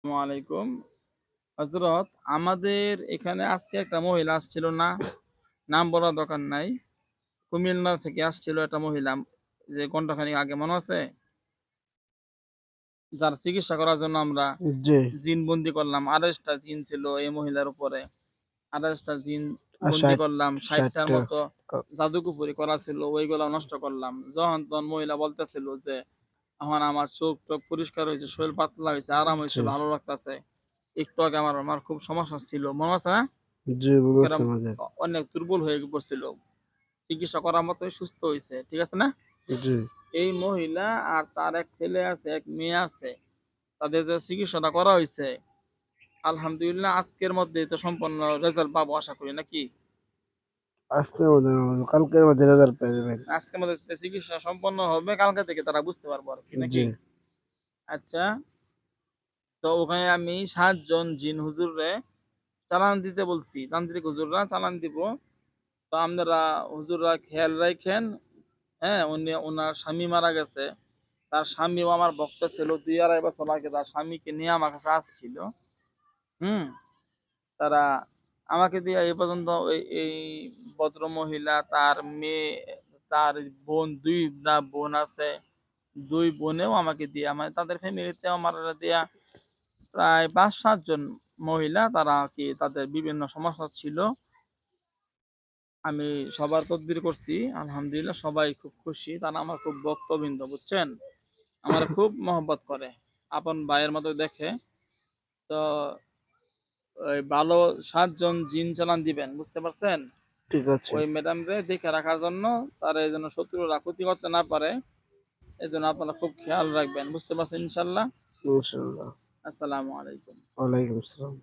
আসসালামু আলাইকুম। হযরত আমাদের এখানে আজকে একটা মহিলা আসছিল না? নাম বলার দরকার নাই। কুমিল্লা থেকে আসছিল একটা মহিলা যে ঘন্টাখানেক আগে মনে আছে? যার চিকিৎসা করার জন্য আমরা জি, জিনবন্দি করলাম। ২৮ টা জিন ছিল এই মহিলার উপরে। ২৮ টা জিন আর বন্দি ৬০ করলাম। ৬০ টার টা মতো ক জাদুকুফুরি করা ছিল। ওইগুলা নষ্ট করলাম। যখন তখন মহিলা বলতেছিল যে, "এখন আমার চোখ-টোখ পরিষ্কার হইছে, শরীর পাতলা হইছে, আরাম হইছে, জি, ভালো লাগতাছে। একটু আগে আমার খুব সমস্যা ছিল।" মনে আছে না? জি লোকেরা বলেছে আমাদের। অনেক দুর্বল হয়ে পড়ছিল। চিকিৎসা করার মতোই সুস্থ হইছে। ঠিক আছে না? জি, এই মহিলা আর তার এক ছেলে আছে, এক মেয়ে আছে। তাদের যে চিকিৎসাটা করা হইছে, আলহামদুলিল্লাহ আজকের মধ্যেই তো সম্পূর্ণ রেজাল্ট পাবো আশা করি নাকি? আজকের মধ্যে না হলেও কালকের মধ্যে রেজাল্ট পেয়ে যাবেন। আজকের মধ্যে চিকিৎসা সম্পন্ন হবে, কালকে থেকে তারা বুঝতে পারবো আরকি জি, নাকি? আচ্ছা, তো ওখানে আমি ৭ জন জিন হুজুররে চালান দিতে বলছি। তান্ত্রিক হুজুররা চালান দিব। তো আপনারা হুজুররা খেয়াল রাইখেন, হ্যাঁ? উনার স্বামী মারা গেছে। তার স্বামীও আমার ভক্ত ছিল। ২-২.৫ বছর আগে তার স্বামীকে নিয়ে আমার কাছে আসছিল। হুম? তারা আমাকে দিয়ে এ পর্যন্ত এই ভদ্রমহিলা, তার মেয়ে, তার বোন ২ টা বোন আছে। ২ বোনেও আমাকে দিয়া মানে তাদের ফ্যামিলিতেও আমার দিয়া প্রায় ৫-৭ জন মহিলা তারা আরকি তাদের বিভিন্ন সমস্যা ছিল। আমি সবার তদবির করছি। আলহামদুলিল্লাহ সবাই খুব খুশি। তারা আমার খুব ভক্তবৃন্দ, বুঝছেন? আমারে খুব মহব্বত করে। আপন ভাইয়ের মতো দেখে। তো ওই ভালো ৭ জন জিন চালান দিবেন। বুঝতে পারছেন? ঠিক আছে। ওই ম্যাডামরে দেখে রাখার জন্য, তারা যেন শত্রুরা ক্ষতি করতে না পারে, এজন্য আপনারা খুব খেয়াল রাখবেন। বুঝতে পারছেন ইনশাআল্লাহ? ইনশাআল্লাহ। আসসালামু আলাইকুম। ওয়ালাইকুম আসসালাম।